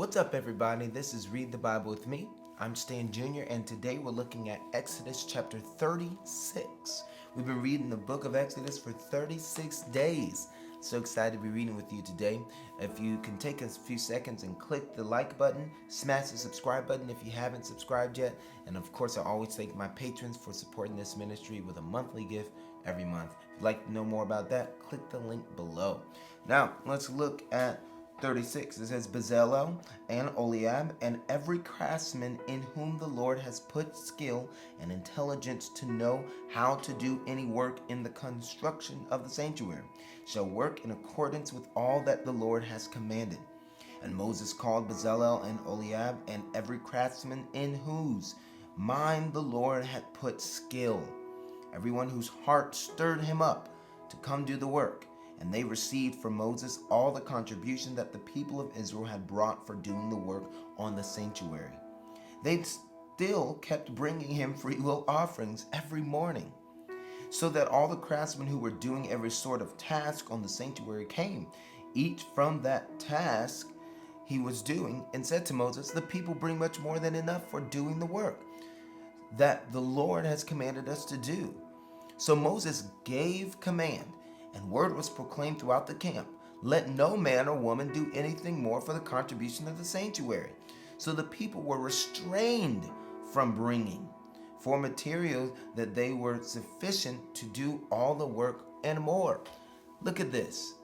What's up, everybody? This is Read the Bible with me. I'm Stan Jr., and today we're looking at Exodus chapter 36. We've been reading the book of Exodus for 36 days. So excited to be reading with you today. If you can take a few seconds and click the like button, smash the subscribe button if you haven't subscribed yet. And of course, I always thank my patrons for supporting this ministry with a monthly gift every month. If you'd like to know more about that, click the link below. Now, let's look at 36. It says, Bezalel and Oliab and every craftsman in whom the Lord has put skill and intelligence to know how to do any work in the construction of the sanctuary shall work in accordance with all that the Lord has commanded. And Moses called Bezalel and Oliab and every craftsman in whose mind the Lord had put skill, everyone whose heart stirred him up to come do the work. And they received from Moses all the contribution that the people of Israel had brought for doing the work on the sanctuary. They still kept bringing him freewill offerings every morning, so that all the craftsmen who were doing every sort of task on the sanctuary came, each from that task he was doing, and said to Moses, the people bring much more than enough for doing the work that the Lord has commanded us to do. So Moses gave command, and word was proclaimed throughout the camp, let no man or woman do anything more for the contribution of the sanctuary. So the people were restrained from bringing for material that they were sufficient to do all the work and more. Look at this.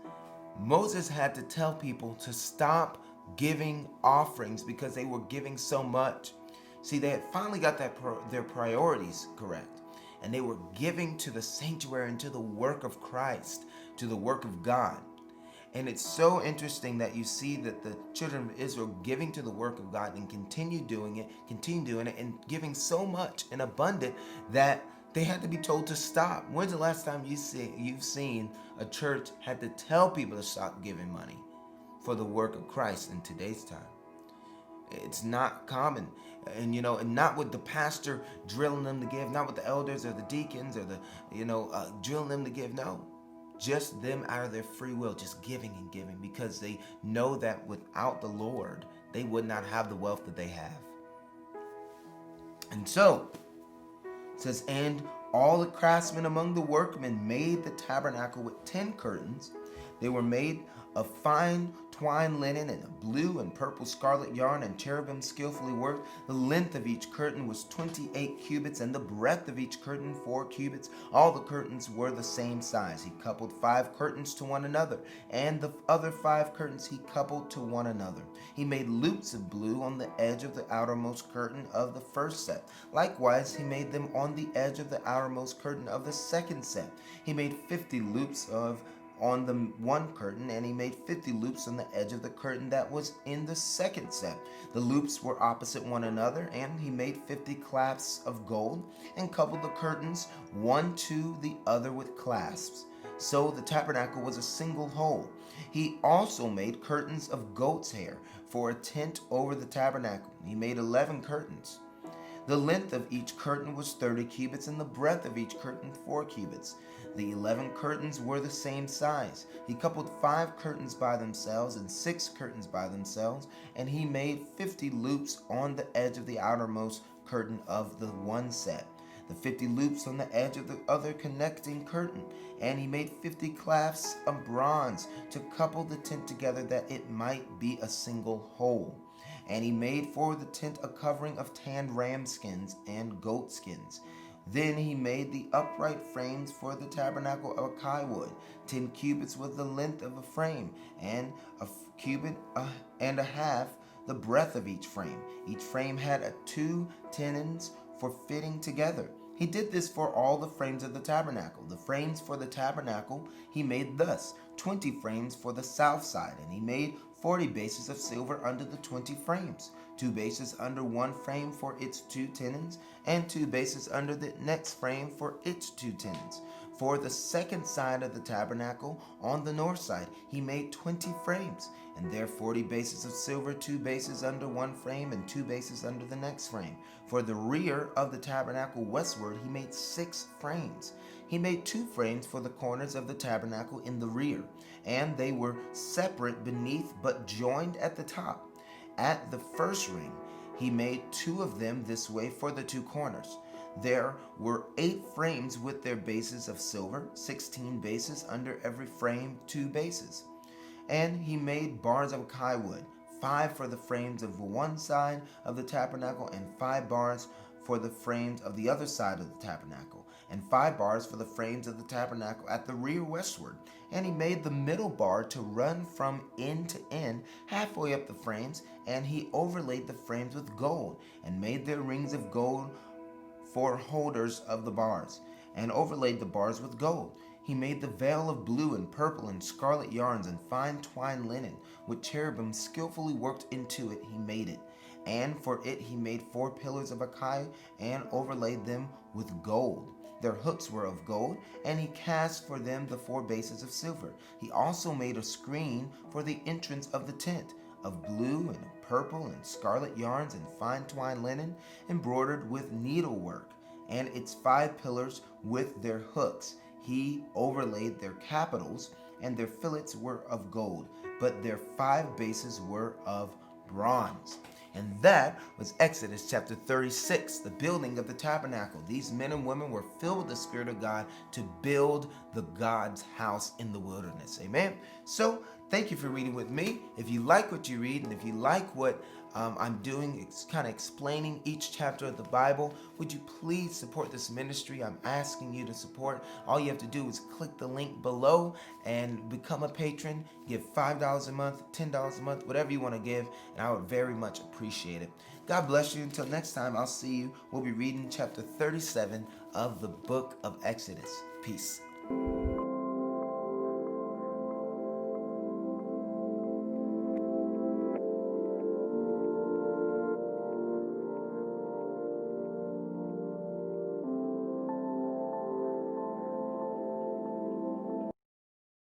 Moses had to tell people to stop giving offerings because they were giving so much. See, they had finally got their priorities correct. And they were giving to the sanctuary and to the work of Christ, to the work of God. And it's so interesting that you see that the children of Israel giving to the work of God and continue doing it, and giving so much and abundant that they had to be told to stop. When's the last time you've seen a church had to tell people to stop giving money for the work of Christ in today's time? It's not common. And not with the pastor drilling them to give, not with the elders or the deacons or drilling them to give. No, just them out of their free will, just giving and giving, because they know that without the Lord, they would not have the wealth that they have. And so, it says, and all the craftsmen among the workmen made the tabernacle with 10 curtains. They were made of fine twined linen and a blue and purple scarlet yarn and cherubim skillfully worked. The length of each curtain was 28 cubits and the breadth of each curtain 4 cubits. All the curtains were the same size. He coupled 5 curtains to one another, and the other 5 curtains he coupled to one another. He made loops of blue on the edge of the outermost curtain of the first set. Likewise, he made them on the edge of the outermost curtain of the second set. He made 50 loops on the one curtain, and he made 50 loops on the edge of the curtain that was in the second set. The loops were opposite one another, and he made 50 clasps of gold and coupled the curtains one to the other with clasps. So the tabernacle was a single whole. He also made curtains of goat's hair for a tent over the tabernacle. He made 11 curtains. The length of each curtain was 30 cubits, and the breadth of each curtain 4 cubits. The 11 curtains were the same size. He coupled 5 curtains by themselves and 6 curtains by themselves, and he made 50 loops on the edge of the outermost curtain of the one set, the 50 loops on the edge of the other connecting curtain. And he made 50 clasps of bronze to couple the tent together, that it might be a single whole. And he made for the tent a covering of tanned ram skins and goat skins. Then he made the upright frames for the tabernacle of acacia wood. 10 cubits was the length of a frame, and a cubit and a half the breadth of each frame. Each frame had 2 tenons for fitting together. He did this for all the frames of the tabernacle. The frames for the tabernacle he made thus: 20 frames for the south side, and he made 40 bases of silver under the 20 frames, 2 bases under one frame for its 2 tenons, and 2 bases under the next frame for its 2 tenons. For the second side of the tabernacle, on the north side, he made 20 frames, and there 40 bases of silver, 2 bases under one frame, and 2 bases under the next frame. For the rear of the tabernacle westward, he made 6 frames. He made 2 frames for the corners of the tabernacle in the rear, and they were separate beneath but joined at the top. at the first ring, he made 2 of them this way for the 2 corners. There were 8 frames with their bases of silver, 16 bases under every frame, 2 bases. And he made bars of acacia wood, 5 for the frames of one side of the tabernacle, and 5 bars for the frames of the other side of the tabernacle, and 5 bars for the frames of the tabernacle at the rear westward. And he made the middle bar to run from end to end, halfway up the frames, and he overlaid the frames with gold, and made their rings of gold for holders of the bars, and overlaid the bars with gold. He made the veil of blue and purple and scarlet yarns and fine twined linen, with cherubim skillfully worked into it he made it. And for it he made 4 pillars of acacia and overlaid them with gold. Their hooks were of gold, and he cast for them the 4 bases of silver. He also made a screen for the entrance of the tent, of blue and purple and scarlet yarns and fine twined linen, embroidered with needlework, and its 5 pillars with their hooks. He overlaid their capitals, and their fillets were of gold, but their 5 bases were of bronze. And that was Exodus chapter 36, the building of the tabernacle. These men and women were filled with the Spirit of God to build the God's house in the wilderness. Amen. So thank you for reading with me. If you like what you read, and if you like what I'm doing, it's kind of explaining each chapter of the Bible, would you please support this ministry? I'm asking you to support. All you have to do is click the link below and become a patron. Give $5 a month, $10 a month, whatever you want to give, and I would very much appreciate it. God bless you. Until next time, I'll see you. We'll be reading chapter 37 of the book of Exodus. Peace.